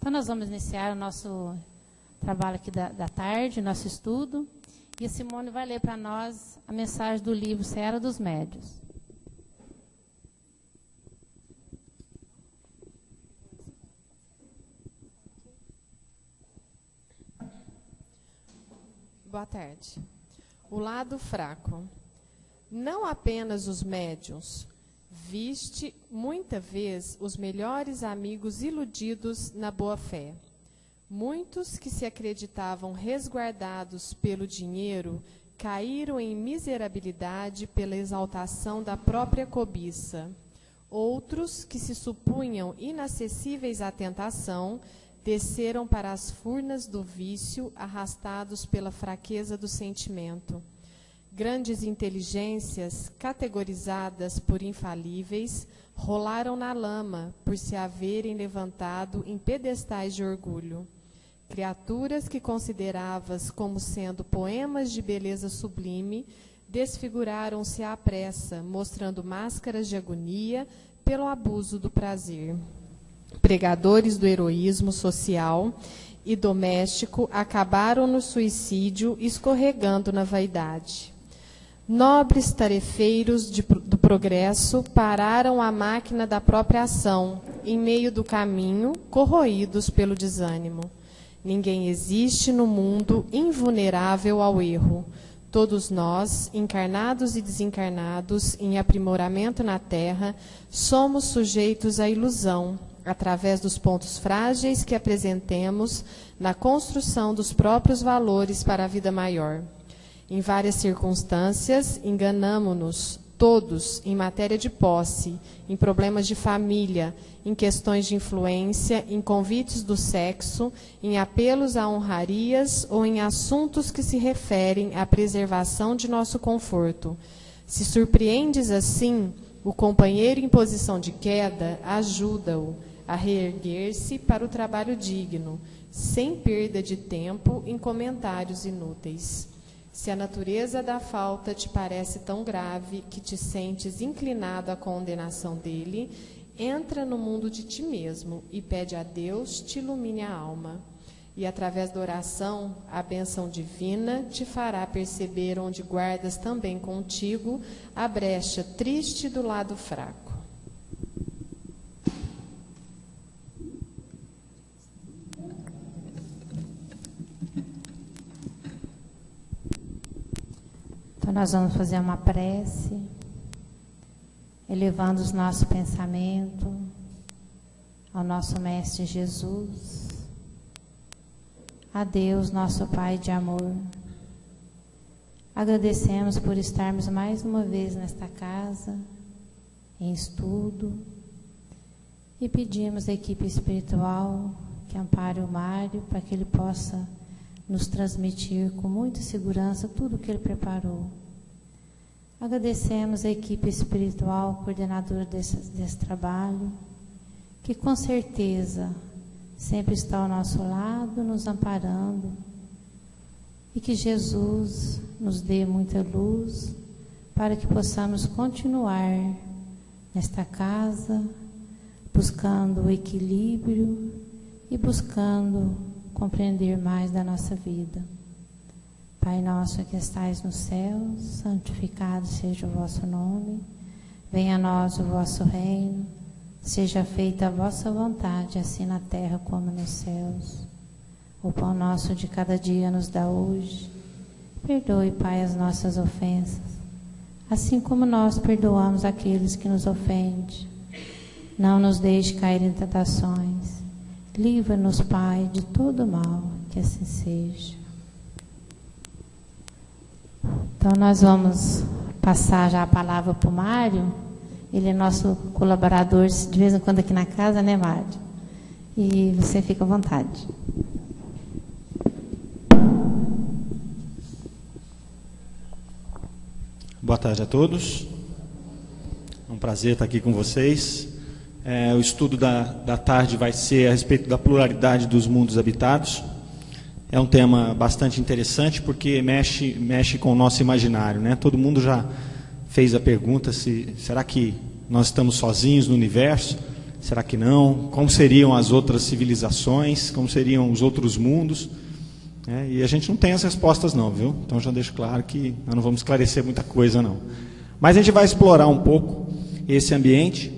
Então, nós vamos iniciar o nosso trabalho aqui da tarde, nosso estudo. E a Simone vai ler para nós a mensagem do livro Seara dos Médiuns. Boa tarde. O lado fraco. Não apenas os médiuns. Viste, muita vez, os melhores amigos iludidos na boa-fé. Muitos que se acreditavam resguardados pelo dinheiro caíram em miserabilidade pela exaltação da própria cobiça. Outros que se supunham inacessíveis à tentação desceram para as furnas do vício, arrastados pela fraqueza do sentimento. Grandes inteligências, categorizadas por infalíveis, rolaram na lama por se haverem levantado em pedestais de orgulho. Criaturas que consideravas como sendo poemas de beleza sublime, desfiguraram-se à pressa, mostrando máscaras de agonia pelo abuso do prazer. Pregadores do heroísmo social e doméstico acabaram no suicídio, escorregando na vaidade. Nobres tarefeiros do progresso pararam a máquina da própria ação, em meio do caminho, corroídos pelo desânimo. Ninguém existe no mundo invulnerável ao erro. Todos nós, encarnados e desencarnados, em aprimoramento na Terra, somos sujeitos à ilusão, através dos pontos frágeis que apresentemos na construção dos próprios valores para a vida maior. Em várias circunstâncias, enganamo-nos todos em matéria de posse, em problemas de família, em questões de influência, em convites do sexo, em apelos a honrarias ou em assuntos que se referem à preservação de nosso conforto. Se surpreendes assim, o companheiro em posição de queda, ajuda-o a reerguer-se para o trabalho digno, sem perda de tempo em comentários inúteis. Se a natureza da falta te parece tão grave que te sentes inclinado à condenação dele, entra no mundo de ti mesmo e pede a Deus te ilumine a alma. E através da oração, a bênção divina te fará perceber onde guardas também contigo a brecha triste do lado fraco. Então, nós vamos fazer uma prece, elevando os nossos pensamentos ao nosso Mestre Jesus, a Deus, nosso Pai de amor. Agradecemos por estarmos mais uma vez nesta casa, em estudo, e pedimos à equipe espiritual que ampare o Mário para que ele possa nos transmitir com muita segurança tudo o que ele preparou. Agradecemos a equipe espiritual, coordenadora desse trabalho, que com certeza sempre está ao nosso lado, nos amparando, e que Jesus nos dê muita luz para que possamos continuar nesta casa, buscando o equilíbrio e buscando compreender mais da nossa vida. Pai nosso que estais no céu, santificado seja o vosso nome. Venha a nós o vosso reino. Seja feita a vossa vontade, assim na terra como nos céus. O pão nosso de cada dia nos dá hoje. Perdoe, Pai, as nossas ofensas, assim como nós perdoamos aqueles que nos ofendem. Não nos deixe cair em tentações. Livra-nos, Pai, de todo mal, que assim seja. Então, nós vamos passar já a palavra para o Mário. Ele é nosso colaborador, de vez em quando, aqui na casa, né, Mário? E você fica à vontade. Boa tarde a todos. É um prazer estar aqui com vocês. O estudo da tarde vai ser a respeito da pluralidade dos mundos habitados. É um tema bastante interessante porque mexe com o nosso imaginário, né? Todo mundo já fez a pergunta: será que nós estamos sozinhos no universo? Será que não? Como seriam as outras civilizações? Como seriam os outros mundos? E a gente não tem as respostas não, viu? Então já deixo claro que nós não vamos esclarecer muita coisa não. Mas a gente vai explorar um pouco esse ambiente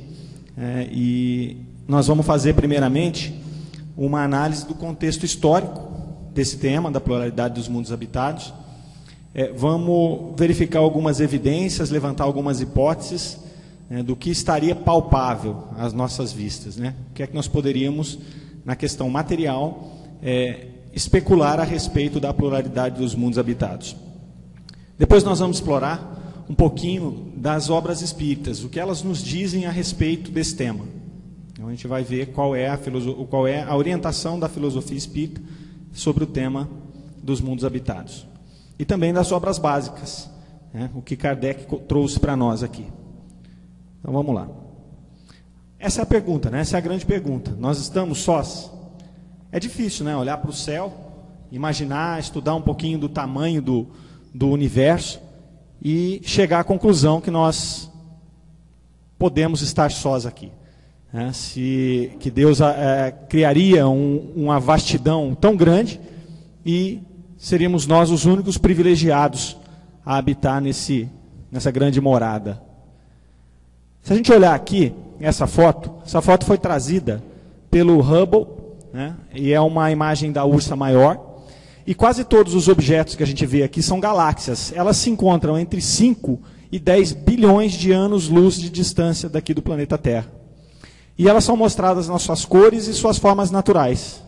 e nós vamos fazer primeiramente uma análise do contexto histórico desse tema, da pluralidade dos mundos habitados. Vamos verificar algumas evidências, levantar algumas hipóteses do que estaria palpável às nossas vistas, né? O que é que nós poderíamos, na questão material, especular a respeito da pluralidade dos mundos habitados. Depois nós vamos explorar um pouquinho das obras espíritas, o que elas nos dizem a respeito desse tema. Então a gente vai ver qual é a orientação da filosofia espírita sobre o tema dos mundos habitados. E também das obras básicas, né? O que Kardec trouxe para nós aqui. Então vamos lá. Essa é a pergunta, né? Essa é a grande pergunta. Nós estamos sós? É difícil, né? Olhar para o céu, imaginar, estudar um pouquinho do tamanho do universo e chegar à conclusão que nós podemos estar sós aqui. Que Deus criaria uma vastidão tão grande e seríamos nós os únicos privilegiados a habitar nessa grande morada. Se a gente olhar aqui, essa foto foi trazida pelo Hubble, né? E é uma imagem da Ursa Maior, e quase todos os objetos que a gente vê aqui são galáxias. Elas se encontram entre 5 e 10 bilhões de anos-luz de distância daqui do planeta Terra. E elas são mostradas nas suas cores e suas formas naturais.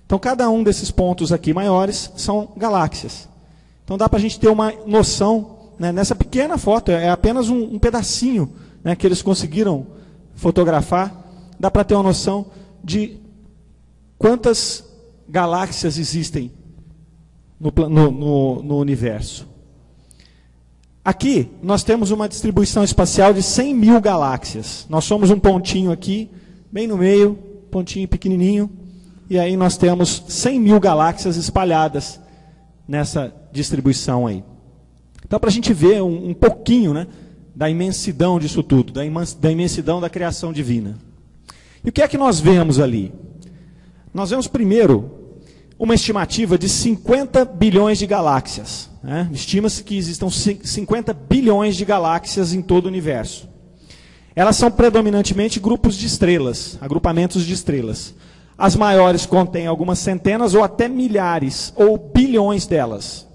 Então, cada um desses pontos aqui maiores são galáxias. Então, dá para a gente ter uma noção, né? Nessa pequena foto, é apenas um pedacinho, né, que eles conseguiram fotografar, dá para ter uma noção de quantas galáxias existem no universo. Aqui, nós temos uma distribuição espacial de 100 mil galáxias. Nós somos um pontinho aqui, bem no meio, pontinho pequenininho, e aí nós temos 100 mil galáxias espalhadas nessa distribuição aí. Então, para a gente ver um pouquinho, né, da imensidão disso tudo, da imensidão da criação divina. E o que é que nós vemos ali? Nós vemos primeiro uma estimativa de 50 bilhões de galáxias. Né? Estima-se que existam 50 bilhões de galáxias em todo o universo. Elas são predominantemente grupos de estrelas, agrupamentos de estrelas. As maiores contêm algumas centenas ou até milhares ou bilhões delas.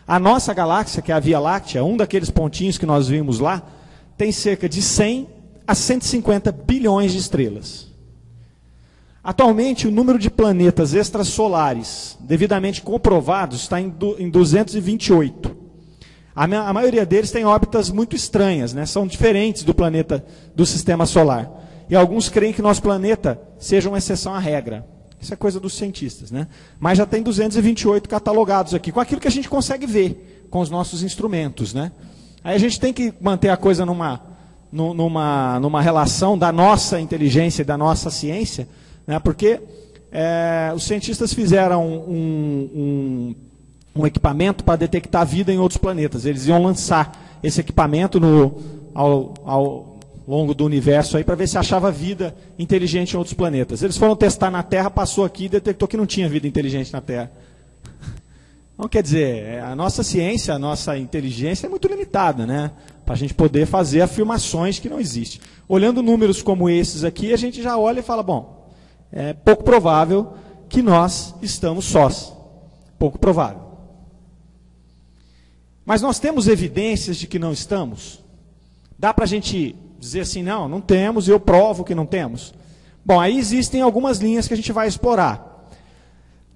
A nossa galáxia, que é a Via Láctea, um daqueles pontinhos que nós vimos lá, tem cerca de 100 a 150 bilhões de estrelas. Atualmente, o número de planetas extrasolares devidamente comprovados está em 228. A maioria deles tem órbitas muito estranhas, né? São diferentes do planeta do Sistema Solar. E alguns creem que nosso planeta seja uma exceção à regra. Isso é coisa dos cientistas, né? Mas já tem 228 catalogados aqui, com aquilo que a gente consegue ver com os nossos instrumentos, né? Aí a gente tem que manter a coisa numa relação da nossa inteligência e da nossa ciência, né? Porque os cientistas fizeram um equipamento para detectar vida em outros planetas. Eles iam lançar esse equipamento ao longo do universo aí para ver se achava vida inteligente em outros planetas. Eles foram testar na Terra, passou aqui e detectou que não tinha vida inteligente na Terra. Então, quer dizer, a nossa ciência, a nossa inteligência é muito limitada, né? Para a gente poder fazer afirmações que não existem. Olhando números como esses aqui, a gente já olha e fala, bom, é pouco provável que nós estamos sós. Pouco provável. Mas nós temos evidências de que não estamos? Dá para a gente dizer assim, não temos, e eu provo que não temos? Bom, aí existem algumas linhas que a gente vai explorar.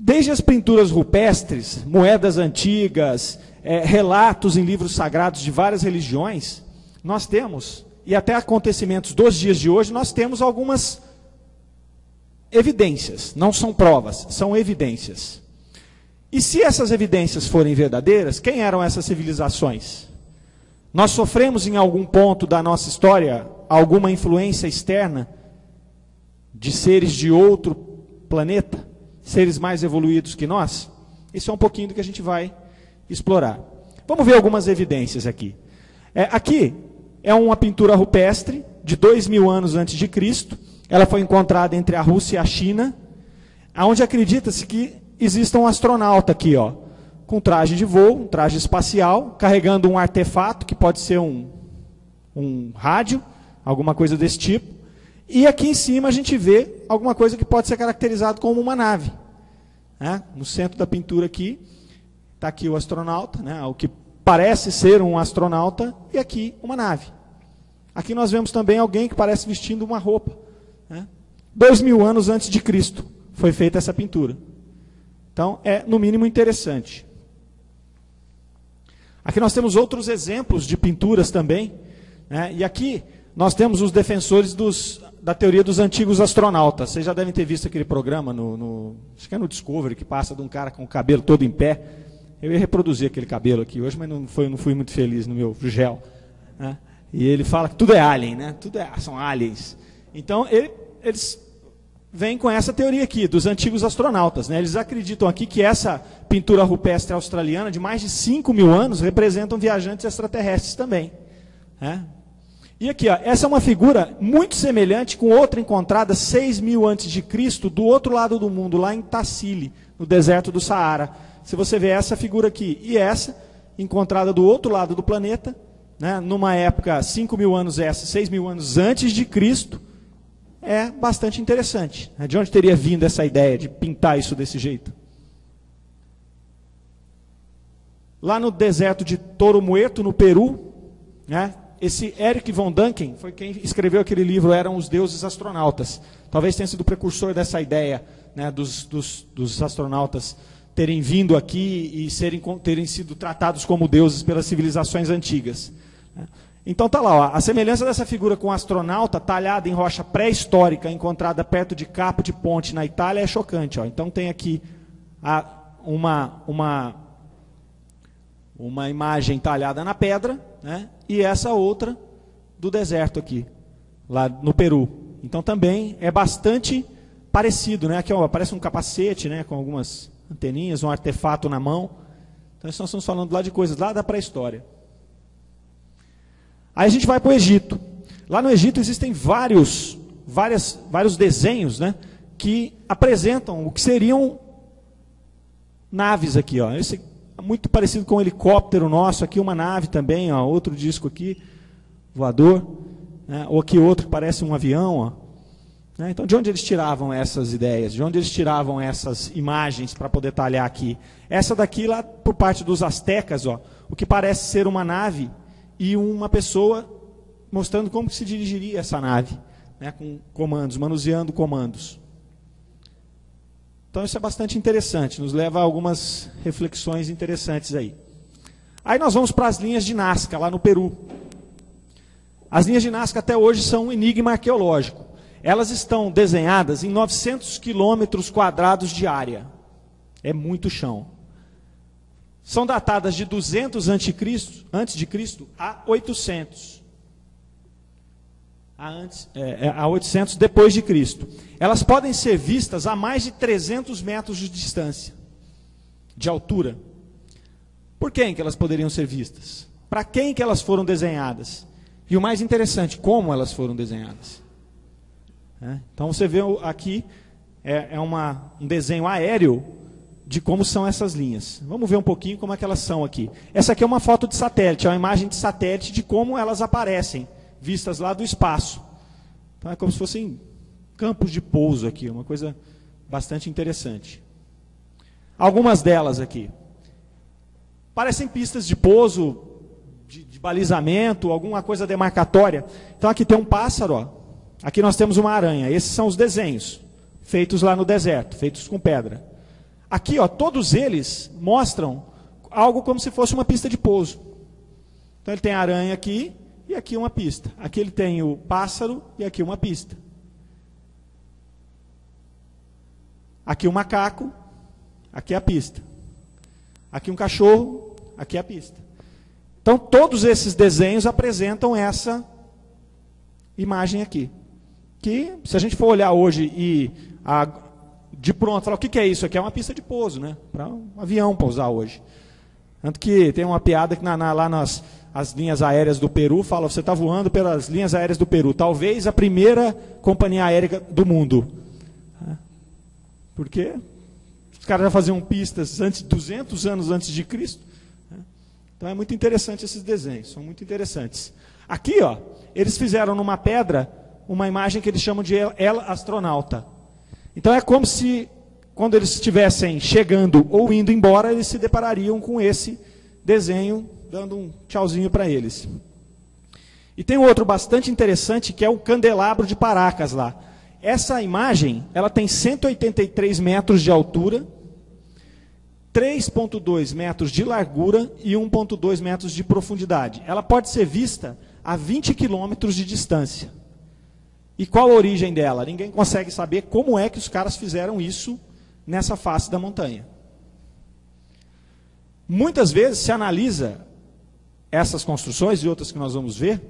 Desde as pinturas rupestres, moedas antigas, relatos em livros sagrados de várias religiões, nós temos, e até acontecimentos dos dias de hoje, nós temos algumas evidências. Não são provas, são evidências. E se essas evidências forem verdadeiras, quem eram essas civilizações? Nós sofremos em algum ponto da nossa história alguma influência externa de seres de outro planeta? Seres mais evoluídos que nós? Isso é um pouquinho do que a gente vai explorar. Vamos ver algumas evidências aqui. Aqui é uma pintura rupestre de 2000 anos antes de Cristo. Ela foi encontrada entre a Rússia e a China, onde acredita-se que exista um astronauta aqui, ó, com traje de voo, um traje espacial, carregando um artefato, que pode ser um rádio, alguma coisa desse tipo. E aqui em cima a gente vê alguma coisa que pode ser caracterizado como uma nave. Né? No centro da pintura aqui, está aqui o astronauta, né? O que parece ser um astronauta, e aqui uma nave. Aqui nós vemos também alguém que parece vestindo uma roupa. Né? 2000 anos antes de Cristo foi feita essa pintura. Então, é no mínimo interessante. Aqui nós temos outros exemplos de pinturas também. Né? E aqui nós temos os defensores da teoria dos antigos astronautas. Vocês já devem ter visto aquele programa, acho que é no Discovery, que passa de um cara com o cabelo todo em pé. Eu ia reproduzir aquele cabelo aqui hoje, mas não fui muito feliz no meu gel. Né? E ele fala que tudo é alien, né? São aliens. Então, eles vêm com essa teoria aqui, dos antigos astronautas. Né? Eles acreditam aqui que essa pintura rupestre australiana, de mais de 5.000 anos, representam viajantes extraterrestres também. Né? E aqui, ó, essa é uma figura muito semelhante com outra encontrada 6.000 a.C., do outro lado do mundo, lá em Tassili, no deserto do Saara. Se você vê essa figura aqui e essa, encontrada do outro lado do planeta, né, numa época 5.000 anos 6.000 anos antes de Cristo, é bastante interessante. De onde teria vindo essa ideia de pintar isso desse jeito? Lá no deserto de Toro Muerto, no Peru, né, esse Eric von Däniken foi quem escreveu aquele livro, Eram os Deuses Astronautas. Talvez tenha sido o precursor dessa ideia, né, dos astronautas terem vindo aqui e terem sido tratados como deuses pelas civilizações antigas. Então está lá, ó, a semelhança dessa figura com o astronauta talhada em rocha pré-histórica, encontrada perto de Capo de Ponte, na Itália, é chocante. Ó. Então tem aqui uma imagem talhada na pedra, né, e essa outra do deserto aqui, lá no Peru. Então também é bastante parecido, né? Aqui ó, parece um capacete, né, com algumas anteninhas, um artefato na mão. Então nós estamos falando lá de coisas lá da pré-história. Aí a gente vai para o Egito. Lá no Egito existem vários desenhos, né, que apresentam o que seriam naves aqui. Ó. Esse é muito parecido com um helicóptero nosso, aqui uma nave também, ó, outro disco aqui, voador. Né, ou aqui outro que parece um avião. Ó. Né, então de onde eles tiravam essas ideias? De onde eles tiravam essas imagens para poder talhar aqui? Essa daqui lá por parte dos astecas, ó, o que parece ser uma nave e uma pessoa mostrando como se dirigiria essa nave, né, com comandos, manuseando comandos. Então isso é bastante interessante, nos leva a algumas reflexões interessantes aí. Aí nós vamos para as linhas de Nazca, lá no Peru. As linhas de Nazca até hoje são um enigma arqueológico. Elas estão desenhadas em 900 quilômetros quadrados de área. É muito chão. São datadas de 200 antes de Cristo a 800. A 800 depois de Cristo. Elas podem ser vistas a mais de 300 metros de distância, de altura. Por quem que elas poderiam ser vistas? Para quem que elas foram desenhadas? E o mais interessante, como elas foram desenhadas? Então você vê aqui, um desenho aéreo de como são essas linhas. Vamos ver um pouquinho como é que elas são aqui. Essa aqui é uma foto de satélite, é uma imagem de satélite de como elas aparecem, vistas lá do espaço. Então é como se fossem campos de pouso aqui, uma coisa bastante interessante. Algumas delas aqui. Parecem pistas de pouso, de balizamento, alguma coisa demarcatória. Então aqui tem um pássaro, ó. Aqui nós temos uma aranha. Esses são os desenhos, feitos lá no deserto, feitos com pedra. Aqui, ó, todos eles mostram algo como se fosse uma pista de pouso. Então ele tem a aranha aqui e aqui uma pista. Aqui ele tem o pássaro e aqui uma pista. Aqui o macaco, aqui a pista. Aqui um cachorro, aqui a pista. Então todos esses desenhos apresentam essa imagem aqui. Que, se a gente for olhar hoje e de pronto falar o que é isso aqui, é uma pista de pouso, né? Para um avião pousar hoje. Tanto que tem uma piada que lá nas as linhas aéreas do Peru, fala, você está voando pelas linhas aéreas do Peru, talvez a primeira companhia aérea do mundo. Porque os caras já faziam pistas 200 anos antes de Cristo. Então é muito interessante esses desenhos, são muito interessantes. Aqui, ó, eles fizeram numa pedra uma imagem que eles chamam de El Astronauta. Então é como se, quando eles estivessem chegando ou indo embora, eles se deparariam com esse desenho, dando um tchauzinho para eles. E tem outro bastante interessante, que é o candelabro de Paracas lá. Essa imagem, ela tem 183 metros de altura, 3,2 metros de largura e 1,2 metros de profundidade. Ela pode ser vista a 20 quilômetros de distância. E qual a origem dela? Ninguém consegue saber como é que os caras fizeram isso nessa face da montanha. Muitas vezes se analisa essas construções e outras que nós vamos ver.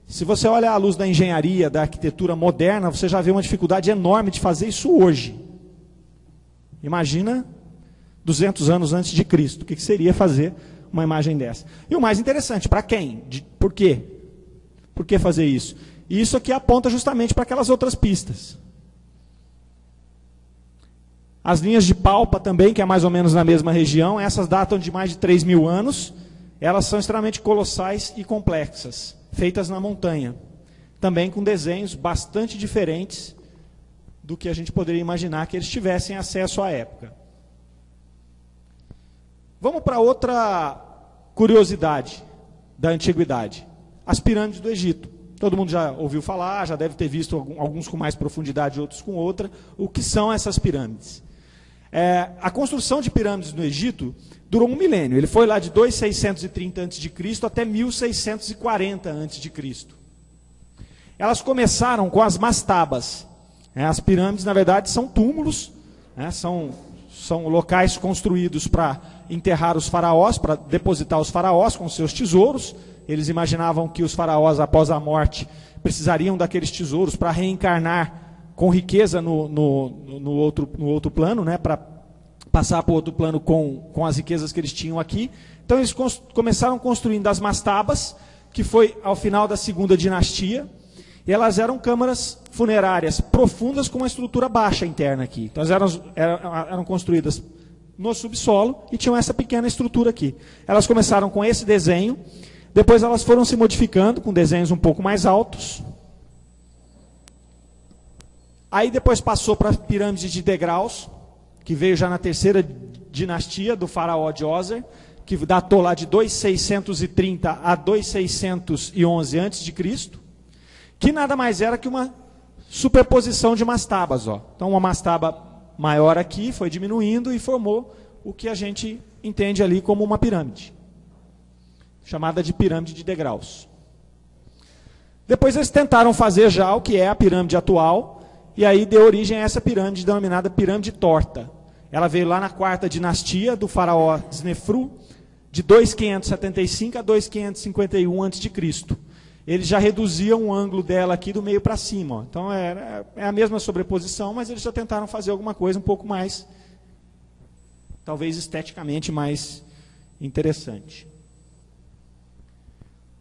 Se você olha à luz da engenharia, da arquitetura moderna, você já vê uma dificuldade enorme de fazer isso hoje. Imagina 200 anos antes de Cristo, o que seria fazer uma imagem dessa? E o mais interessante, para quem? Por quê? Por que fazer isso? E isso aqui aponta justamente para aquelas outras pistas. As linhas de Palpa também, que é mais ou menos na mesma região, essas datam de mais de 3.000 anos, elas são extremamente colossais e complexas, feitas na montanha, também com desenhos bastante diferentes do que a gente poderia imaginar que eles tivessem acesso à época. Vamos para outra curiosidade da antiguidade, as pirâmides do Egito. Todo mundo já ouviu falar, já deve ter visto alguns com mais profundidade, outros com outra. O que são essas pirâmides? A construção de pirâmides no Egito durou 1 milênio. Ele foi lá de 2630 a.C. até 1640 a.C. Elas começaram com as mastabas. As pirâmides, na verdade, são túmulos, são locais construídos para enterrar os faraós, para depositar os faraós com seus tesouros. Eles imaginavam que os faraós, após a morte, precisariam daqueles tesouros para reencarnar com riqueza no outro plano, para passar para o outro plano com as riquezas que eles tinham aqui. Então eles começaram construindo as mastabas, que foi ao final da segunda dinastia, e elas eram câmaras funerárias profundas com uma estrutura baixa interna aqui. Então elas eram construídas no subsolo e tinham essa pequena estrutura aqui. Elas começaram com esse desenho, depois elas foram se modificando com desenhos um pouco mais altos. Aí depois passou para a pirâmide de degraus, que veio já na terceira dinastia do faraó Djoser, que datou lá de 2630 a 2611 a.C., que nada mais era que uma superposição de mastabas. Então uma mastaba maior aqui foi diminuindo e formou o que a gente entende ali como uma pirâmide, chamada de pirâmide de degraus. Depois eles tentaram fazer já o que é a pirâmide atual, e aí deu origem a essa pirâmide denominada pirâmide torta. Ela veio lá na quarta dinastia do faraó Snefru, de 2575 a 2551 a.C. Eles já reduziam o ângulo dela aqui do meio para cima. Então é a mesma sobreposição, mas eles já tentaram fazer alguma coisa um pouco mais, talvez esteticamente mais interessante.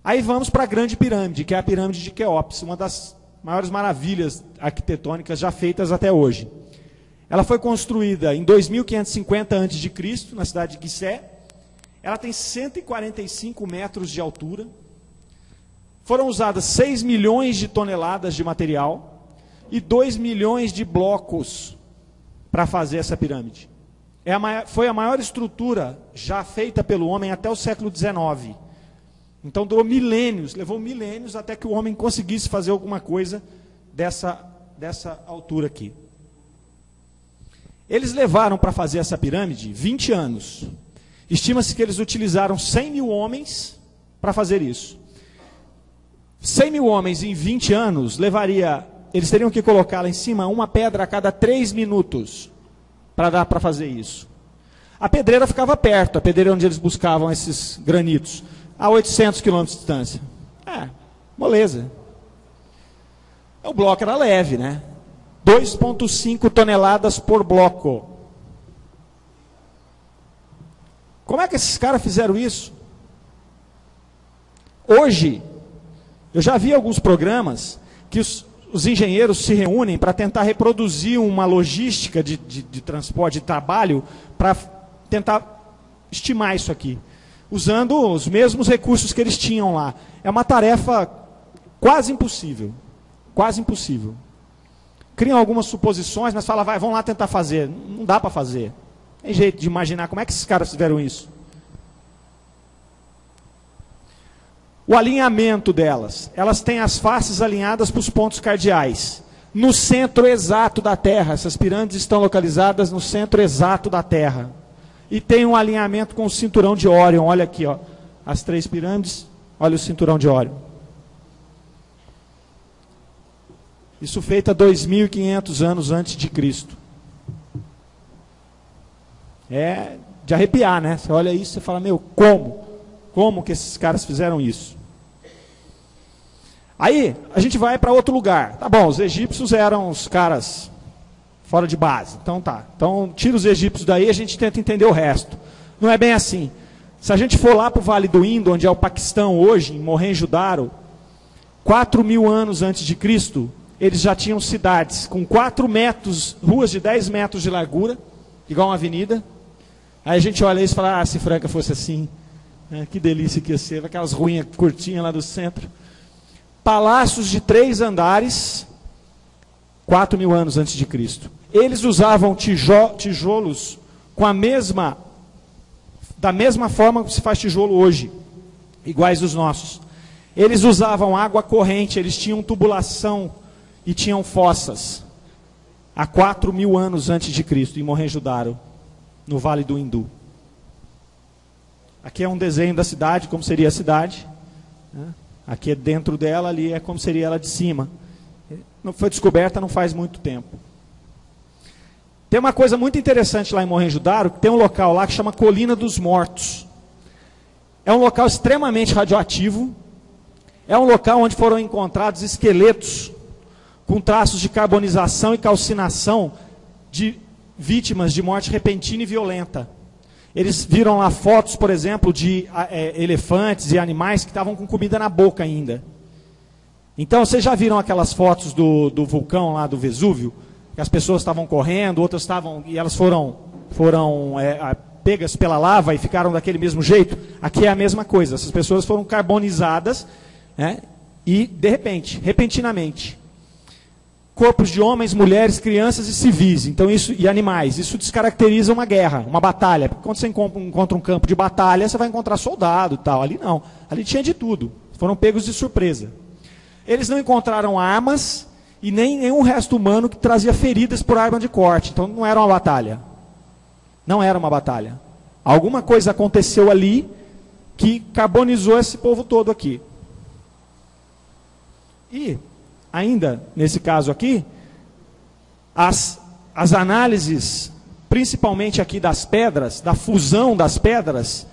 Aí vamos para a grande pirâmide, que é a pirâmide de Quéops, uma das maiores maravilhas arquitetônicas já feitas até hoje. Ela foi construída em 2550 a.C., na cidade de Gizé. Ela tem 145 metros de altura. Foram usadas 6 milhões de toneladas de material e 2 milhões de blocos para fazer essa pirâmide. Foi a maior estrutura já feita pelo homem até o século XIX. Então durou milênios, levou milênios até que o homem conseguisse fazer alguma coisa dessa altura aqui. Eles levaram para fazer essa pirâmide 20 anos. Estima-se que eles utilizaram 100 mil homens para fazer isso. 100 mil homens em 20 anos eles teriam que colocar lá em cima uma pedra a cada 3 minutos para dar para fazer isso. A pedreira ficava perto, a pedreira onde eles buscavam esses granitos, a 800 quilômetros de distância. Moleza. O bloco era leve, 2,5 toneladas por bloco. Como é que esses caras fizeram isso? Hoje, eu já vi alguns programas que os engenheiros se reúnem para tentar reproduzir uma logística de transporte, de trabalho, para tentar estimar isso aqui, usando os mesmos recursos que eles tinham lá. É uma tarefa quase impossível. Quase impossível. Criam algumas suposições, mas falam, vamos lá tentar fazer. Não dá para fazer. Tem jeito de imaginar como é que esses caras fizeram isso. O alinhamento delas. Elas têm as faces alinhadas para os pontos cardeais. No centro exato da Terra. Essas pirâmides estão localizadas no centro exato da Terra. E tem um alinhamento com o cinturão de Órion. Olha aqui, ó, as 3 pirâmides. Olha o cinturão de Órion. Isso feito há 2.500 anos antes de Cristo. É de arrepiar, né? Você olha isso e fala, meu, como? Como que esses caras fizeram isso? Aí, a gente vai para outro lugar. Tá bom, os egípcios eram os caras fora de base. Então tá. Então, tira os egípcios daí e a gente tenta entender o resto. Não é bem assim. Se a gente for lá para o Vale do Indo, onde é o Paquistão hoje, em Mohenjo-Daro, 4.000 anos antes de Cristo, eles já tinham cidades com 4 metros, ruas de 10 metros de largura, igual uma avenida. Aí a gente olha isso e fala, se Franca fosse assim, que delícia que ia ser, aquelas ruínas curtinhas lá do centro. Palácios de 3 andares, 4.000 anos antes de Cristo. Eles usavam tijolos com da mesma forma que se faz tijolo hoje, iguais os nossos. Eles usavam água corrente, eles tinham tubulação e tinham fossas. Há 4.000 anos antes de Cristo, em Mohenjo-Daro, no Vale do Hindu. Aqui é um desenho da cidade, como seria a cidade. Aqui é dentro dela, ali é como seria ela de cima. Não foi descoberta não faz muito tempo. Tem uma coisa muito interessante lá em Mohenjo-Daro, que tem um local lá que chama Colina dos Mortos. É um local extremamente radioativo. É um local onde foram encontrados esqueletos com traços de carbonização e calcinação de vítimas de morte repentina e violenta. Eles viram lá fotos, por exemplo, de elefantes e animais que estavam com comida na boca ainda. Então, vocês já viram aquelas fotos do vulcão lá do Vesúvio? Que as pessoas estavam correndo, outras estavam, e elas foram pegas pela lava e ficaram daquele mesmo jeito? Aqui é a mesma coisa. Essas pessoas foram carbonizadas, né, e, de repente, repentinamente, corpos de homens, mulheres, crianças e civis, então isso, e animais. Isso descaracteriza uma guerra, uma batalha. Porque quando você encontra um campo de batalha, você vai encontrar soldado e tal. Ali não. Ali tinha de tudo. Foram pegos de surpresa. Eles não encontraram armas e nem nenhum resto humano que trazia feridas por arma de corte. Então não era uma batalha. Não era uma batalha. Alguma coisa aconteceu ali que carbonizou esse povo todo aqui. E ainda, nesse caso aqui, as análises, principalmente aqui das pedras, da fusão das pedras,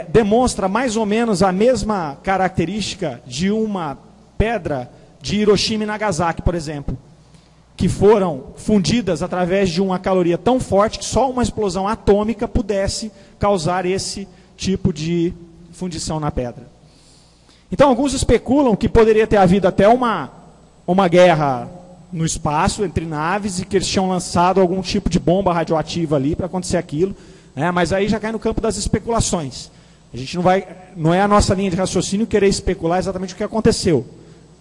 demonstra mais ou menos a mesma característica de uma pedra de Hiroshima e Nagasaki, por exemplo, que foram fundidas através de uma caloria tão forte que só uma explosão atômica pudesse causar esse tipo de fundição na pedra. Então, alguns especulam que poderia ter havido até uma guerra no espaço, entre naves, e que eles tinham lançado algum tipo de bomba radioativa ali para acontecer aquilo, né? Mas aí já cai no campo das especulações. A gente não é a nossa linha de raciocínio querer especular exatamente o que aconteceu,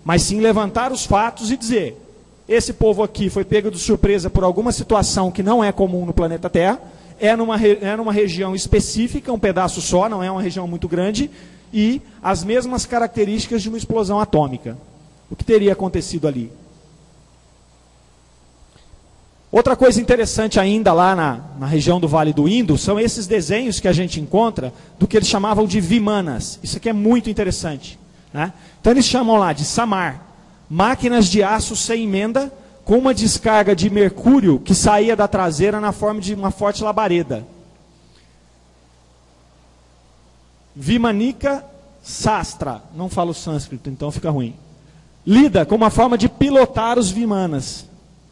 mas sim levantar os fatos e dizer, esse povo aqui foi pego de surpresa por alguma situação que não é comum no planeta Terra, é numa região específica, um pedaço só, não é uma região muito grande, e as mesmas características de uma explosão atômica. O que teria acontecido ali? Outra coisa interessante ainda lá na região do Vale do Indo são esses desenhos que a gente encontra do que eles chamavam de vimanas. Isso aqui é muito interessante, né? Então eles chamam lá de samar, máquinas de aço sem emenda com uma descarga de mercúrio que saía da traseira na forma de uma forte labareda. Vimanika Sastra, não falo sânscrito, então fica ruim. Lida com uma forma de pilotar os vimanas,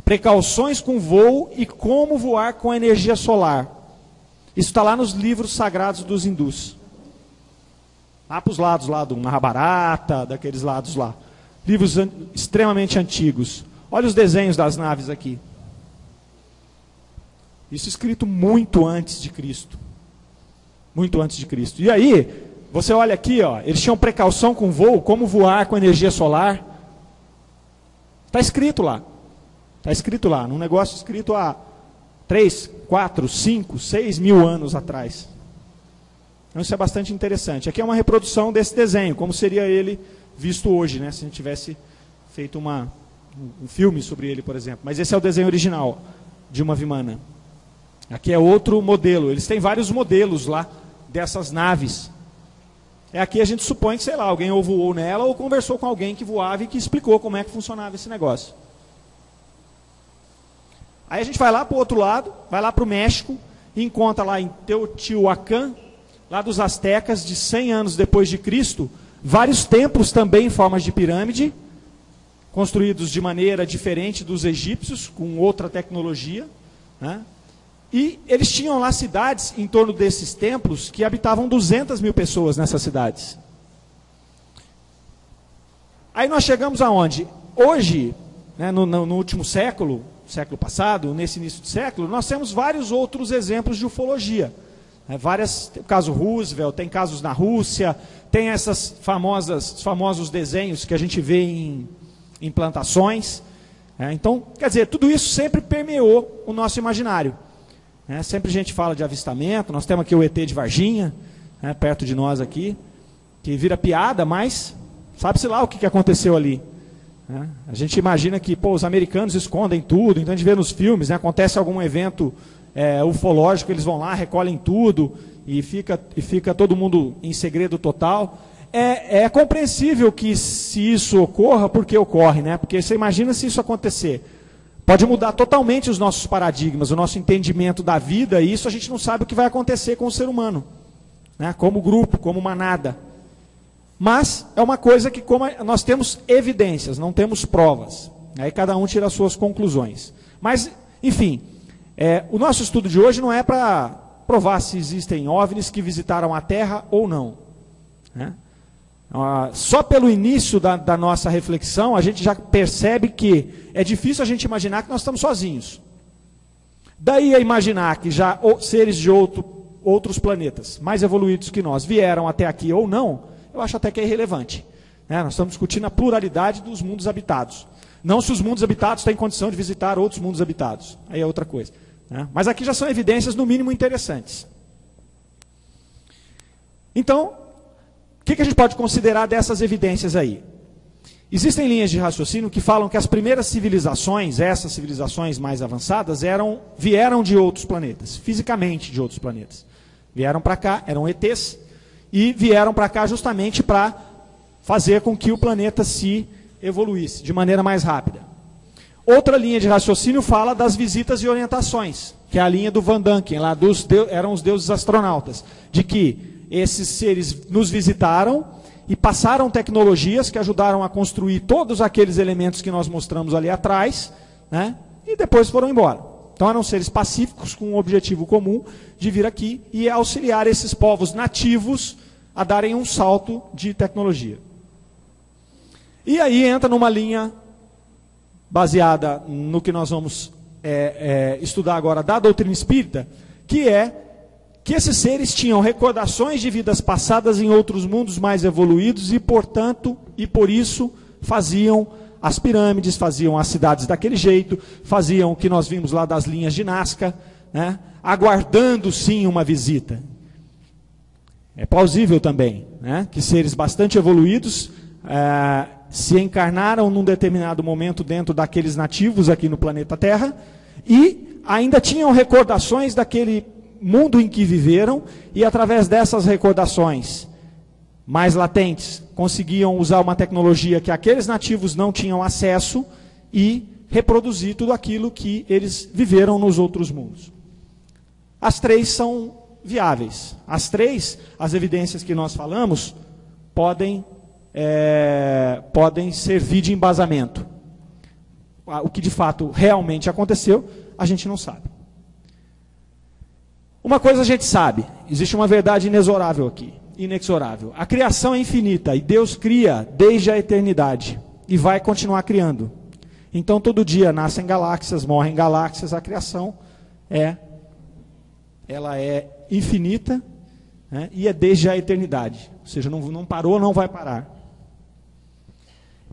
precauções com voo e como voar com a energia solar. Isso está lá nos livros sagrados dos hindus. Lá para os lados lá do Mahabharata, daqueles lados lá. Livros extremamente antigos. Olha os desenhos das naves aqui. Isso escrito muito antes de Cristo. Muito antes de Cristo. E aí, você olha aqui, ó, eles tinham precaução com voo, como voar com energia solar. Está escrito lá. Está escrito lá, num negócio escrito há 3, 4, 5, 6 mil anos atrás. Então isso é bastante interessante. Aqui é uma reprodução desse desenho, como seria ele visto hoje, né? Se a gente tivesse feito um filme sobre ele, por exemplo. Mas esse é o desenho original de uma Vimana. Aqui é outro modelo. Eles têm vários modelos lá dessas naves. Aqui a gente supõe que, sei lá, alguém ou voou nela ou conversou com alguém que voava e que explicou como é que funcionava esse negócio. Aí a gente vai lá para o outro lado, vai lá para o México e encontra lá em Teotihuacan, lá dos astecas, de 100 anos depois de Cristo, vários templos também em formas de pirâmide, construídos de maneira diferente dos egípcios, com outra tecnologia, né? E eles tinham lá cidades em torno desses templos que habitavam 200 mil pessoas nessas cidades. Aí nós chegamos aonde? Hoje, né, no último século passado, nesse início de século, nós temos vários outros exemplos de ufologia. Tem o caso Roosevelt, tem casos na Rússia, tem esses famosos desenhos que a gente vê em plantações. Então, quer dizer, tudo isso sempre permeou o nosso imaginário. Sempre a gente fala de avistamento, nós temos aqui o ET de Varginha, perto de nós aqui, que vira piada, mas sabe-se lá o que aconteceu ali. A gente imagina que os americanos escondem tudo, então a gente vê nos filmes, acontece algum evento ufológico, eles vão lá, recolhem tudo, e fica todo mundo em segredo total. É compreensível que se isso ocorra, porque ocorre, né? Porque você imagina se isso acontecer. Pode mudar totalmente os nossos paradigmas, o nosso entendimento da vida, e isso a gente não sabe o que vai acontecer com o ser humano, né? Como grupo, como manada. Mas é uma coisa que, como nós temos evidências, não temos provas. Aí cada um tira as suas conclusões. Mas, enfim, o nosso estudo de hoje não é para provar se existem OVNIs que visitaram a Terra ou não, né? Só pelo início da nossa reflexão, a gente já percebe que é difícil a gente imaginar que nós estamos sozinhos. Daí a imaginar que já seres de outros planetas, mais evoluídos que nós, vieram até aqui ou não, eu acho até que é irrelevante. Nós estamos discutindo a pluralidade dos mundos habitados. Não se os mundos habitados têm condição de visitar outros mundos habitados. Aí é outra coisa. Mas aqui já são evidências, no mínimo, interessantes. Então, o que a gente pode considerar dessas evidências aí? Existem linhas de raciocínio que falam que as primeiras civilizações, essas civilizações mais avançadas, vieram de outros planetas, fisicamente de outros planetas. Vieram para cá, eram ETs, e vieram para cá justamente para fazer com que o planeta se evoluísse de maneira mais rápida. Outra linha de raciocínio fala das visitas e orientações, que é a linha do Van Duncan, lá eram os deuses astronautas, de que esses seres nos visitaram e passaram tecnologias que ajudaram a construir todos aqueles elementos que nós mostramos ali atrás, né? E depois foram embora. Então eram seres pacíficos com um objetivo comum de vir aqui e auxiliar esses povos nativos a darem um salto de tecnologia. E aí entra numa linha baseada no que nós vamos estudar agora da doutrina espírita, que é que esses seres tinham recordações de vidas passadas em outros mundos mais evoluídos e, portanto, e por isso, faziam as pirâmides, faziam as cidades daquele jeito, faziam o que nós vimos lá das linhas de Nazca, né? Aguardando sim uma visita. É plausível também, né? Que seres bastante evoluídos se encarnaram num determinado momento dentro daqueles nativos aqui no planeta Terra e ainda tinham recordações daquele mundo em que viveram, e através dessas recordações mais latentes, conseguiam usar uma tecnologia que aqueles nativos não tinham acesso e reproduzir tudo aquilo que eles viveram nos outros mundos. As três são viáveis. As evidências que nós falamos, podem servir de embasamento. O que de fato realmente aconteceu, a gente não sabe. Uma coisa a gente sabe, existe uma verdade inexorável aqui, inexorável. A criação é infinita e Deus cria desde a eternidade e vai continuar criando. Então todo dia nascem galáxias, morrem galáxias, a criação ela é infinita, né, e é desde a eternidade. Ou seja, não parou, não vai parar.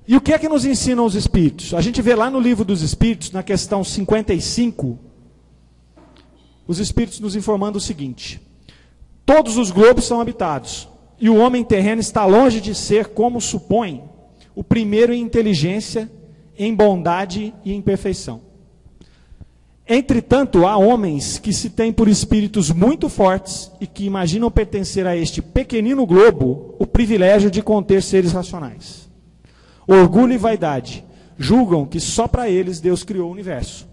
E o que é que nos ensinam os Espíritos? A gente vê lá no Livro dos Espíritos, na questão 55, os Espíritos nos informando o seguinte: todos os globos são habitados, e o homem terreno está longe de ser, como supõe, o primeiro em inteligência, em bondade e em perfeição. Entretanto, há homens que se têm por espíritos muito fortes e que imaginam pertencer a este pequenino globo o privilégio de conter seres racionais. Orgulho e vaidade julgam que só para eles Deus criou o universo.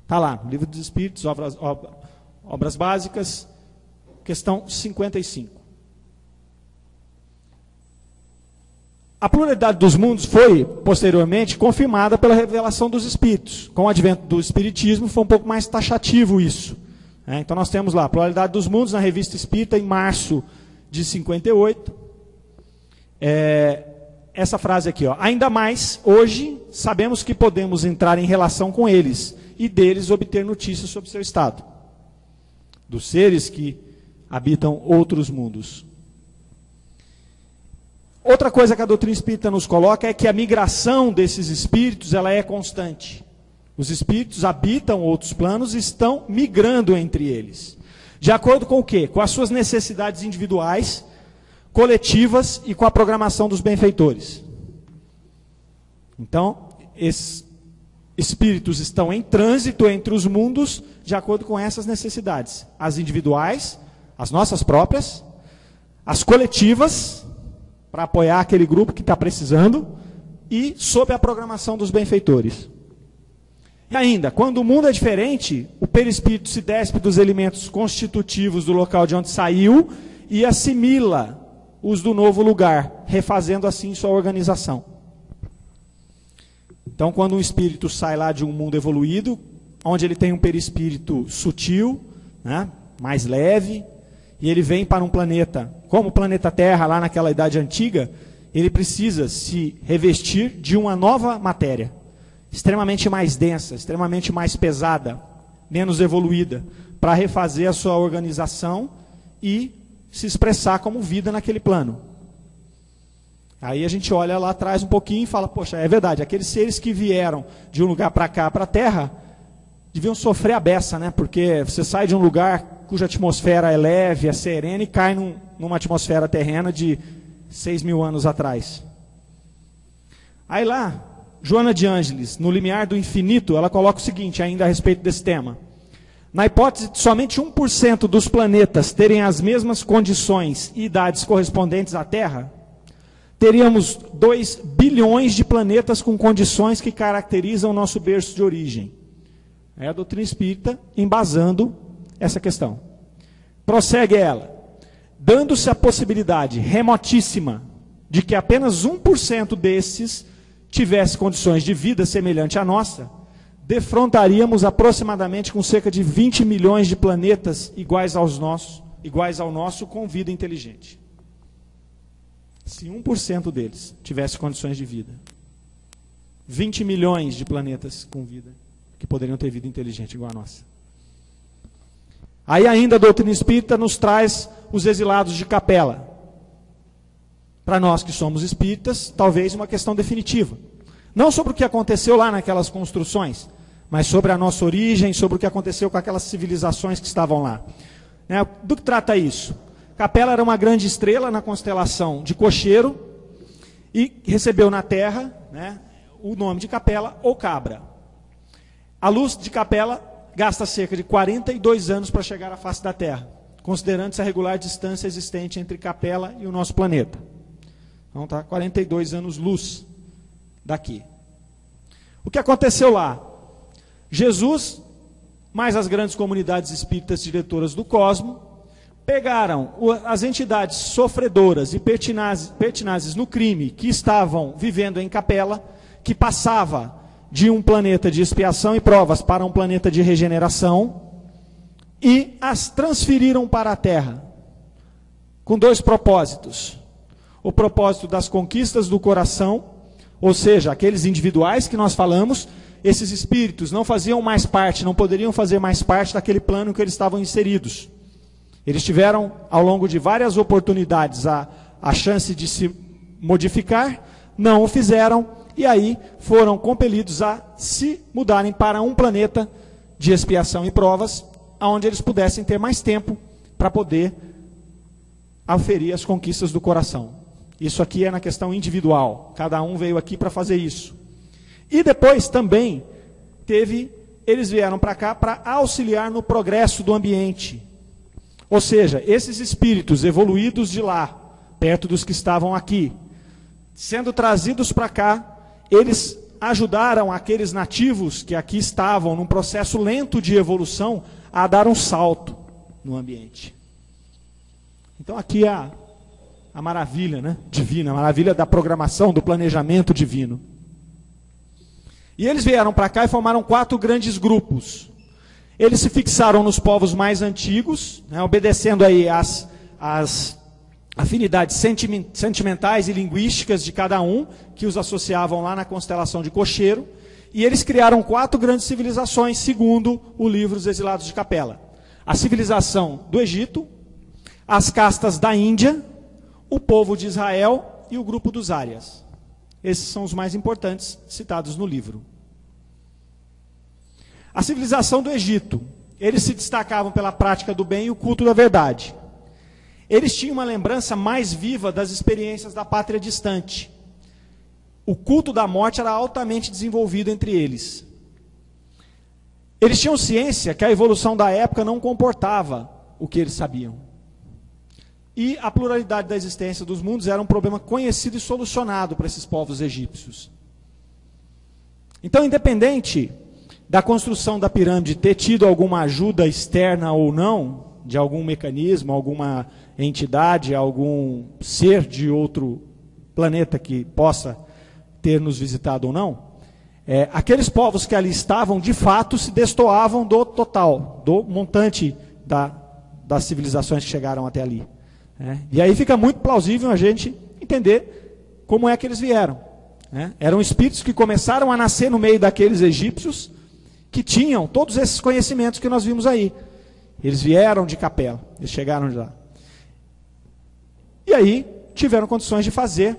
Está lá, Livro dos Espíritos, Obras Básicas, questão 55. A pluralidade dos mundos foi, posteriormente, confirmada pela revelação dos Espíritos. Com o advento do Espiritismo, foi um pouco mais taxativo isso. Então nós temos lá a pluralidade dos mundos na Revista Espírita, em março de 58. Essa frase aqui, ó: ainda mais, hoje, sabemos que podemos entrar em relação com eles e deles obter notícias sobre seu estado. Dos seres que habitam outros mundos. Outra coisa que a doutrina espírita nos coloca é que a migração desses espíritos ela é constante. Os espíritos habitam outros planos e estão migrando entre eles. De acordo com o quê? Com as suas necessidades individuais, coletivas e com a programação dos benfeitores. Então, esses espíritos estão em trânsito entre os mundos de acordo com essas necessidades. As individuais, as nossas próprias, as coletivas, para apoiar aquele grupo que está precisando, e sob a programação dos benfeitores. E ainda, quando o mundo é diferente, o perispírito se despe dos elementos constitutivos do local de onde saiu e assimila os do novo lugar, refazendo assim sua organização. Então, quando um espírito sai lá de um mundo evoluído, onde ele tem um perispírito sutil, né, mais leve, e ele vem para um planeta, como o planeta Terra, lá naquela idade antiga, ele precisa se revestir de uma nova matéria, extremamente mais densa, extremamente mais pesada, menos evoluída, para refazer a sua organização e se expressar como vida naquele plano. Aí a gente olha lá atrás um pouquinho e fala, poxa, é verdade, aqueles seres que vieram de um lugar para cá, para a Terra, deviam sofrer a beça, né? Porque você sai de um lugar cuja atmosfera é leve, é serena, e cai numa atmosfera terrena de 6.000 anos atrás. Aí lá, Joana de Ângeles, no Limiar do Infinito, ela coloca o seguinte, ainda a respeito desse tema. Na hipótese de somente 1% dos planetas terem as mesmas condições e idades correspondentes à Terra, teríamos 2 bilhões de planetas com condições que caracterizam o nosso berço de origem. É a doutrina espírita embasando essa questão. Prossegue ela. Dando-se a possibilidade remotíssima de que apenas 1% desses tivesse condições de vida semelhante à nossa, defrontaríamos aproximadamente com cerca de 20 milhões de planetas iguais ao nosso com vida inteligente. Se 1% deles tivesse condições de vida. 20 milhões de planetas com vida, que poderiam ter vida inteligente igual a nossa. Aí ainda a doutrina espírita nos traz os exilados de Capela. Para nós que somos espíritas, talvez uma questão definitiva. Não sobre o que aconteceu lá naquelas construções, mas sobre a nossa origem, sobre o que aconteceu com aquelas civilizações que estavam lá. Do que trata isso? Capela era uma grande estrela na constelação de Cocheiro e recebeu na Terra, né, o nome de Capela ou Cabra. A luz de Capela gasta cerca de 42 anos para chegar à face da Terra, considerando-se a regular distância existente entre Capela e o nosso planeta. Então está 42 anos-luz daqui. O que aconteceu lá? Jesus, mais as grandes comunidades espíritas diretoras do cosmos, pegaram as entidades sofredoras e pertinazes no crime que estavam vivendo em Capela, que passava de um planeta de expiação e provas para um planeta de regeneração, e as transferiram para a Terra com 2 propósitos. O propósito das conquistas do coração, ou seja, aqueles individuais que nós falamos, esses espíritos não faziam mais parte, não poderiam fazer mais parte daquele plano que eles estavam inseridos. Eles tiveram, ao longo de várias oportunidades, a chance de se modificar, não o fizeram, e aí foram compelidos a se mudarem para um planeta de expiação e provas, onde eles pudessem ter mais tempo para poder aferir as conquistas do coração. Isso aqui é na questão individual, cada um veio aqui para fazer isso. E depois também eles vieram para cá para auxiliar no progresso do ambiente. Ou seja, esses espíritos evoluídos de lá, perto dos que estavam aqui, sendo trazidos para cá, eles ajudaram aqueles nativos que aqui estavam num processo lento de evolução a dar um salto no ambiente. Então aqui é a maravilha, né, divina, a maravilha da programação, do planejamento divino. E eles vieram para cá e formaram 4 grandes grupos. Eles se fixaram nos povos mais antigos, né, obedecendo aí às afinidades sentimentais e linguísticas de cada um, que os associavam lá na constelação de Cocheiro, e eles criaram 4 grandes civilizações, segundo o livro Os Exilados de Capela. A civilização do Egito, as castas da Índia, o povo de Israel e o grupo dos Árias. Esses são os mais importantes citados no livro. A civilização do Egito, eles se destacavam pela prática do bem e o culto da verdade. Eles tinham uma lembrança mais viva das experiências da pátria distante. O culto da morte era altamente desenvolvido entre eles. Eles tinham ciência que a evolução da época não comportava o que eles sabiam. E a pluralidade da existência dos mundos era um problema conhecido e solucionado para esses povos egípcios. Então, independente da construção da pirâmide ter tido alguma ajuda externa ou não, de algum mecanismo, alguma entidade, algum ser de outro planeta que possa ter nos visitado ou não, aqueles povos que ali estavam, de fato, se destoavam do total, do montante das civilizações que chegaram até ali. E aí fica muito plausível a gente entender como é que eles vieram. Eram espíritos que começaram a nascer no meio daqueles egípcios que tinham todos esses conhecimentos que nós vimos aí. Eles vieram de Capela, eles chegaram de lá. E aí tiveram condições de fazer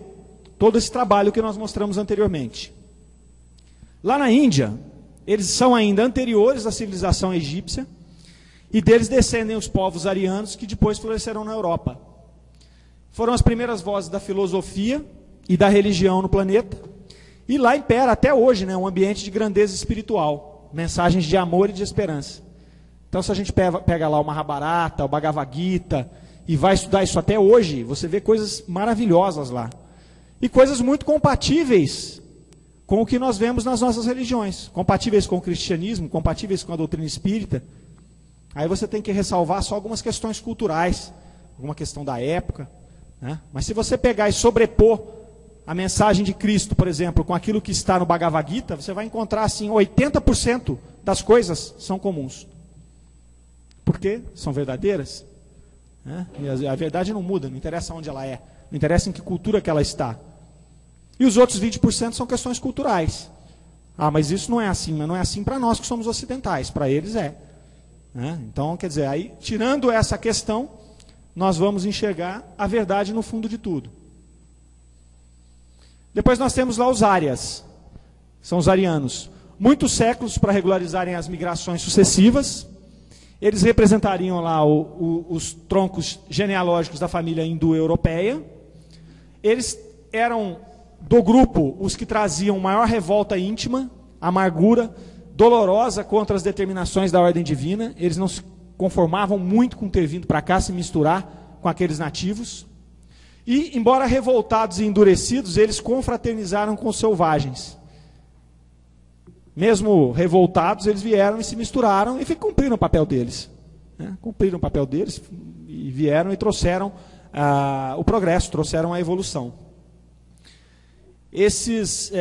todo esse trabalho que nós mostramos anteriormente. Lá na Índia, eles são ainda anteriores à civilização egípcia, e deles descendem os povos arianos que depois floresceram na Europa. Foram as primeiras vozes da filosofia e da religião no planeta, e lá impera até hoje, né, um ambiente de grandeza espiritual, mensagens de amor e de esperança. Então, se a gente pega lá o Mahabharata, o Bhagavad Gita, e vai estudar isso até hoje, você vê coisas maravilhosas lá. E coisas muito compatíveis com o que nós vemos nas nossas religiões. Compatíveis com o cristianismo, compatíveis com a doutrina espírita. Aí você tem que ressalvar só algumas questões culturais, alguma questão da época, né? Mas se você pegar e sobrepor a mensagem de Cristo, por exemplo, com aquilo que está no Bhagavad Gita, você vai encontrar assim, 80% das coisas são comuns. Porque são verdadeiras. E a verdade não muda, não interessa onde ela é, não interessa em que cultura que ela está. E os outros 20% são questões culturais. Mas isso não é assim, mas não é assim para nós que somos ocidentais, para eles é. Então, quer dizer, aí, tirando essa questão, nós vamos enxergar a verdade no fundo de tudo. Depois nós temos lá os Árias, são os arianos. Muitos séculos para regularizarem as migrações sucessivas. Eles representariam lá os troncos genealógicos da família indo-europeia. Eles eram, do grupo, os que traziam maior revolta íntima, amargura, dolorosa contra as determinações da ordem divina. Eles não se conformavam muito com ter vindo para cá se misturar com aqueles nativos. E, embora revoltados e endurecidos, eles confraternizaram com os selvagens. Mesmo revoltados, eles vieram e se misturaram e cumpriram o papel deles. Cumpriram o papel deles e vieram e trouxeram o progresso, trouxeram a evolução. Esses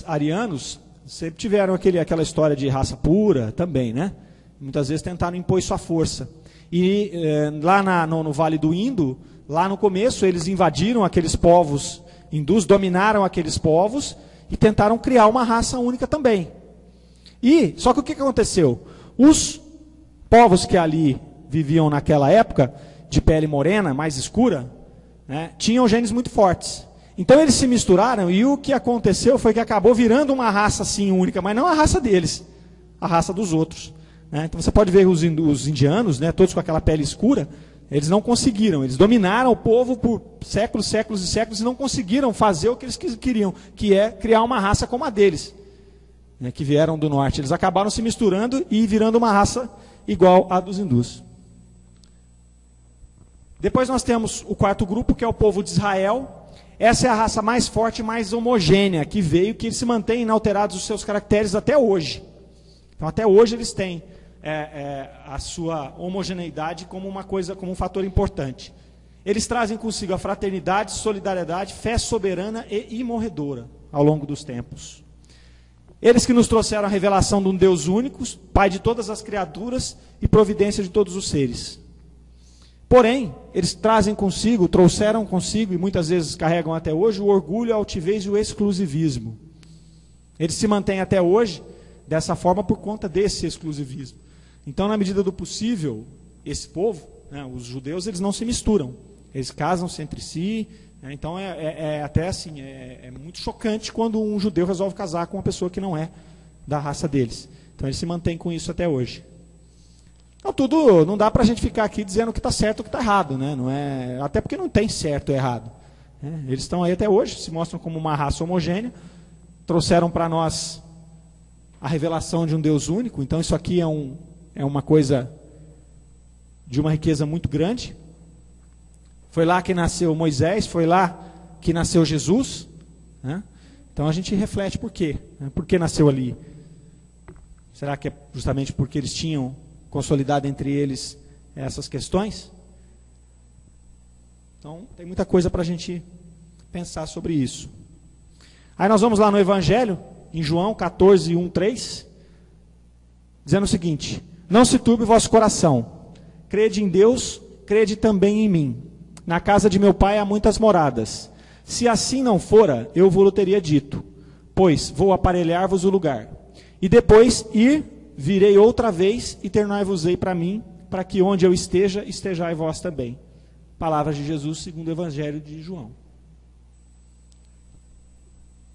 arianos sempre tiveram aquela história de raça pura também, né? Muitas vezes tentaram impor sua força. E lá no Vale do Indo, lá no começo, eles invadiram aqueles povos hindus, dominaram aqueles povos e tentaram criar uma raça única também. Só que o que aconteceu? Os povos que ali viviam naquela época, de pele morena, mais escura, né, tinham genes muito fortes. Então eles se misturaram e o que aconteceu foi que acabou virando uma raça assim única, mas não a raça deles, a raça dos outros. Né? Então você pode ver os indianos, né, todos com aquela pele escura, eles não conseguiram, eles dominaram o povo por séculos, séculos e séculos e não conseguiram fazer o que eles queriam, que é criar uma raça como a deles, né, que vieram do norte. Eles acabaram se misturando e virando uma raça igual à dos hindus. Depois nós temos o quarto grupo, que é o povo de Israel. Essa é a raça mais forte, mais homogênea, que veio, que se mantém inalterados os seus caracteres até hoje. Então até hoje eles têm a sua homogeneidade como uma coisa, como um fator importante. Eles trazem consigo a fraternidade, solidariedade, fé soberana e imorredora ao longo dos tempos. Eles que nos trouxeram a revelação de um Deus único, Pai de todas as criaturas e providência de todos os seres. Porém, eles trouxeram consigo, e muitas vezes carregam até hoje, o orgulho, a altivez e o exclusivismo. Eles se mantêm até hoje dessa forma por conta desse exclusivismo. Então, na medida do possível, esse povo, né, os judeus, eles não se misturam. Eles casam-se entre si. Né, então, até assim, é muito chocante quando um judeu resolve casar com uma pessoa que não é da raça deles. Então, eles se mantêm com isso até hoje. Então, não dá para a gente ficar aqui dizendo o que está certo e o que está errado, né? Não é, até porque não tem certo e errado. Né? Eles estão aí até hoje, se mostram como uma raça homogênea, trouxeram para nós a revelação de um Deus único. Então isso aqui é uma coisa de uma riqueza muito grande. Foi lá que nasceu Moisés, foi lá que nasceu Jesus. Né? Então a gente reflete por quê? Né? Por que nasceu ali? Será que é justamente porque eles tinham consolidado entre eles essas questões? Então, tem muita coisa para a gente pensar sobre isso. Aí nós vamos lá no Evangelho, em João 14, 1, 3, dizendo o seguinte: não se turbe o vosso coração, crede em Deus, crede também em mim. Na casa de meu pai há muitas moradas. Se assim não fora, eu vou-lo teria dito, pois vou aparelhar-vos o lugar. E depois virei outra vez e tornai-vos-ei para mim, para que onde eu esteja, estejai vós também. Palavras de Jesus segundo o Evangelho de João.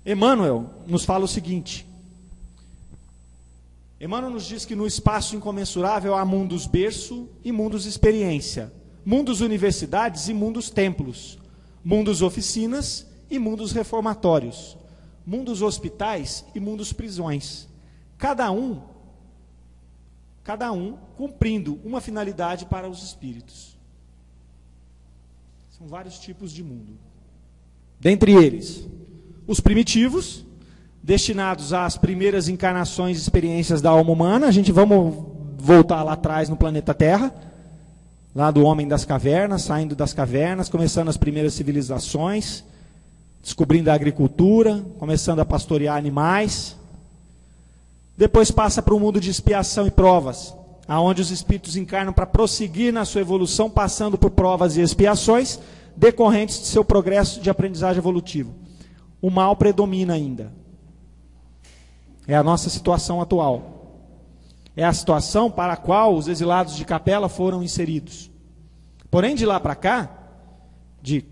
Emmanuel nos fala o seguinte. Emmanuel nos diz que no espaço incomensurável há mundos berço e mundos experiência, mundos universidades e mundos templos, mundos oficinas e mundos reformatórios, mundos hospitais e mundos prisões. Cada um cumprindo uma finalidade para os espíritos. São vários tipos de mundo. Dentre eles, os primitivos, destinados às primeiras encarnações e experiências da alma humana. A gente vamos voltar lá atrás no planeta Terra, lá do homem das cavernas, saindo das cavernas, começando as primeiras civilizações, descobrindo a agricultura, começando a pastorear animais. Depois passa para o mundo de expiação e provas, aonde os espíritos encarnam para prosseguir na sua evolução, passando por provas e expiações, decorrentes de seu progresso de aprendizagem evolutivo. O mal predomina ainda. É a nossa situação atual. É a situação para a qual os exilados de Capela foram inseridos. Porém, de lá para cá, de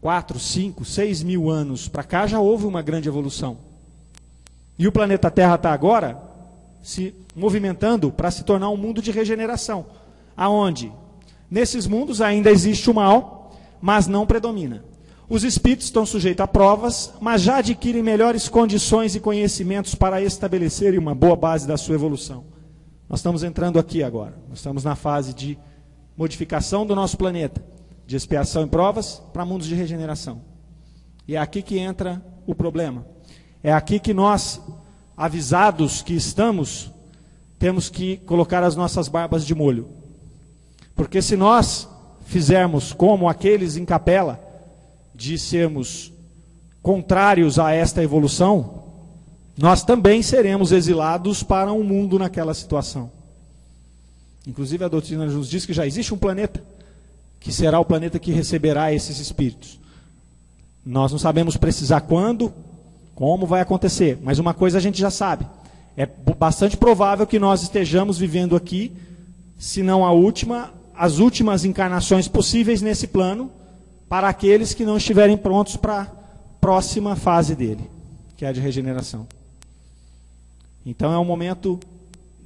4, 5, 6 mil anos para cá, já houve uma grande evolução. E o planeta Terra está agora se movimentando para se tornar um mundo de regeneração, aonde nesses mundos ainda existe o mal, mas não predomina. Os espíritos estão sujeitos a provas, mas já adquirem melhores condições e conhecimentos para estabelecerem uma boa base da sua evolução. Nós estamos entrando aqui agora, nós estamos na fase de modificação do nosso planeta, de expiação e provas para mundos de regeneração. E é aqui que entra o problema. É aqui que nós, avisados que estamos, temos que colocar as nossas barbas de molho. Porque se nós fizermos como aqueles em Capela, de sermos contrários a esta evolução, nós também seremos exilados para um mundo naquela situação. Inclusive a doutrina nos diz que já existe um planeta, que será o planeta que receberá esses espíritos. Nós não sabemos precisar quando, como vai acontecer, mas uma coisa a gente já sabe. É bastante provável que nós estejamos vivendo aqui, se não a última, as últimas encarnações possíveis nesse plano, para aqueles que não estiverem prontos para a próxima fase dele, que é a de regeneração. Então é um momento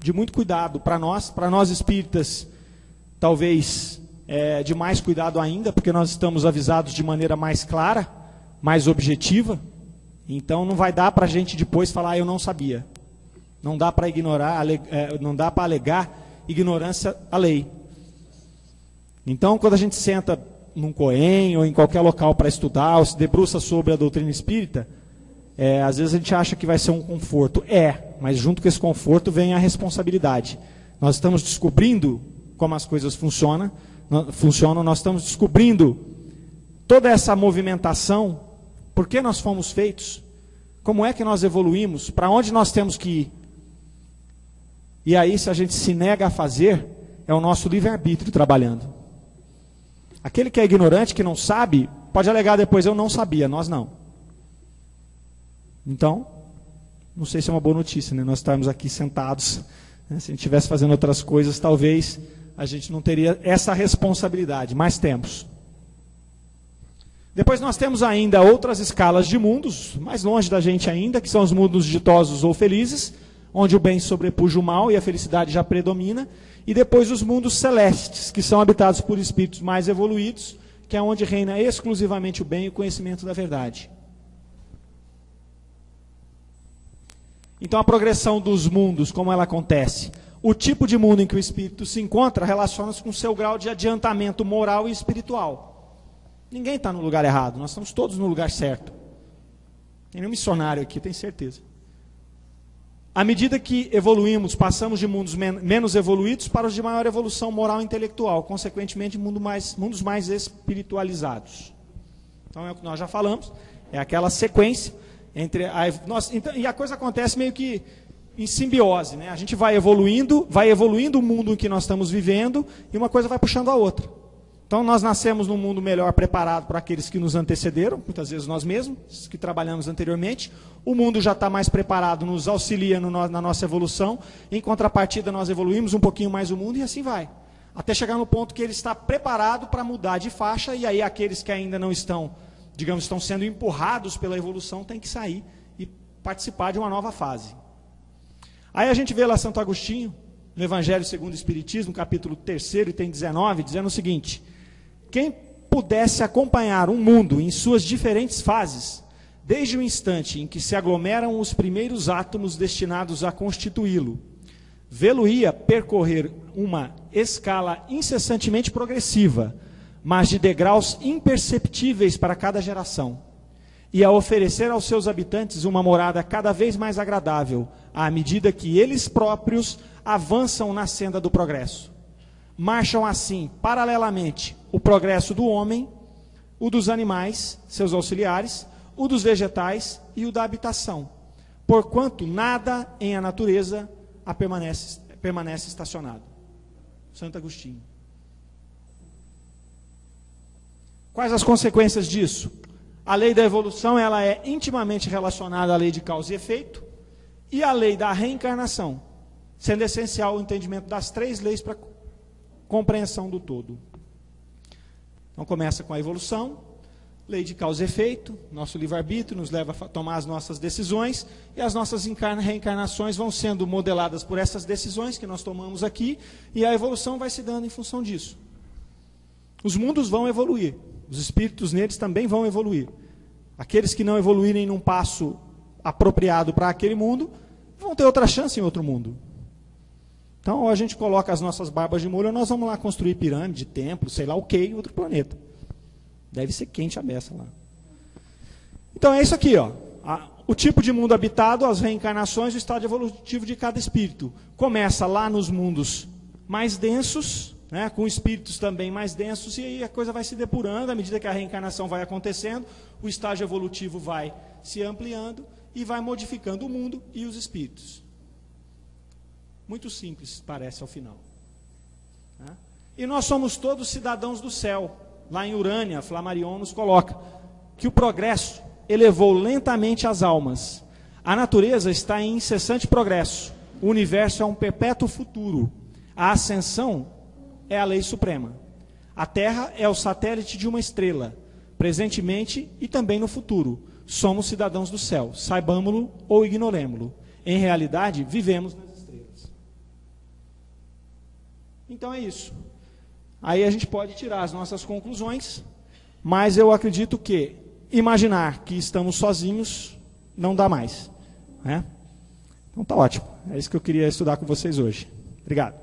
de muito cuidado para nós espíritas, talvez de mais cuidado ainda, porque nós estamos avisados de maneira mais clara, mais objetiva. Então não vai dar para a gente depois falar, eu não sabia. Não dá para ignorar, não dá para alegar ignorância à lei. Então quando a gente senta num COEM ou em qualquer local para estudar, ou se debruça sobre a doutrina espírita, às vezes a gente acha que vai ser um conforto. Mas junto com esse conforto vem a responsabilidade. Nós estamos descobrindo como as coisas funcionam, nós estamos descobrindo toda essa movimentação, por que nós fomos feitos, como é que nós evoluímos, para onde nós temos que ir. E aí, se a gente se nega a fazer, é o nosso livre-arbítrio trabalhando. Aquele que é ignorante, que não sabe, pode alegar depois, eu não sabia, nós não. Então, não sei se é uma boa notícia, né? Nós estarmos aqui sentados, né? Se a gente estivesse fazendo outras coisas, talvez a gente não teria essa responsabilidade, mas temos. Depois nós temos ainda outras escalas de mundos, mais longe da gente ainda, que são os mundos ditosos ou felizes, onde o bem sobrepuja o mal e a felicidade já predomina, e depois os mundos celestes, que são habitados por espíritos mais evoluídos, que é onde reina exclusivamente o bem e o conhecimento da verdade. Então a progressão dos mundos, como ela acontece? O tipo de mundo em que o espírito se encontra relaciona-se com o seu grau de adiantamento moral e espiritual. Ninguém está no lugar errado, nós estamos todos no lugar certo. Tem nenhum missionário aqui, tenho certeza. À medida que evoluímos, passamos de mundos menos evoluídos para os de maior evolução moral e intelectual, consequentemente mundos mais espiritualizados. Então é o que nós já falamos, é aquela sequência entre e a coisa acontece meio que em simbiose, né? A gente vai evoluindo o mundo em que nós estamos vivendo e uma coisa vai puxando a outra. Então nós nascemos num mundo melhor preparado para aqueles que nos antecederam, muitas vezes nós mesmos, que trabalhamos anteriormente. O mundo já está mais preparado, nos auxilia na nossa evolução. Em contrapartida, nós evoluímos um pouquinho mais o mundo e assim vai. Até chegar no ponto que ele está preparado para mudar de faixa, e aí aqueles que ainda não estão, digamos, estão sendo empurrados pela evolução, têm que sair e participar de uma nova fase. Aí a gente vê lá Santo Agostinho, no Evangelho segundo o Espiritismo, capítulo 3, item 19, dizendo o seguinte: quem pudesse acompanhar um mundo em suas diferentes fases, desde o instante em que se aglomeram os primeiros átomos destinados a constituí-lo, vê-lo-ia percorrer uma escala incessantemente progressiva, mas de degraus imperceptíveis para cada geração, e a oferecer aos seus habitantes uma morada cada vez mais agradável, à medida que eles próprios avançam na senda do progresso. Marcham assim, paralelamente, o progresso do homem, o dos animais, seus auxiliares, o dos vegetais e o da habitação, porquanto nada em a natureza permanece estacionado. Santo Agostinho. Quais as consequências disso? A lei da evolução, ela é intimamente relacionada à lei de causa e efeito e à lei da reencarnação, sendo essencial o entendimento das três leis para compreensão do todo. Então começa com a evolução, lei de causa e efeito, nosso livre-arbítrio nos leva a tomar as nossas decisões, e as nossas reencarnações vão sendo modeladas por essas decisões que nós tomamos aqui, e a evolução vai se dando em função disso. Os mundos vão evoluir, os espíritos neles também vão evoluir. Aqueles que não evoluírem num passo apropriado para aquele mundo, vão ter outra chance em outro mundo. Então, ou a gente coloca as nossas barbas de molho, ou nós vamos lá construir pirâmide, templo, sei lá o que, em outro planeta. Deve ser quente a beça lá. Então, é isso aqui, ó. O tipo de mundo habitado, as reencarnações, o estado evolutivo de cada espírito. Começa lá nos mundos mais densos, né, com espíritos também mais densos, e aí a coisa vai se depurando, à medida que a reencarnação vai acontecendo, o estágio evolutivo vai se ampliando e vai modificando o mundo e os espíritos. Muito simples, parece, ao final. né? E nós somos todos cidadãos do céu. Lá em Urânia, Flammarion nos coloca que o progresso elevou lentamente as almas. A natureza está em incessante progresso. O universo é um perpétuo futuro. A ascensão é a lei suprema. A Terra é o satélite de uma estrela, presentemente e também no futuro. Somos cidadãos do céu, saibamo-lo ou ignoremo-lo. Em realidade, vivemos nas estrelas. Então é isso. Aí a gente pode tirar as nossas conclusões, mas eu acredito que imaginar que estamos sozinhos não dá mais, né? Então tá ótimo. É isso que eu queria estudar com vocês hoje. Obrigado.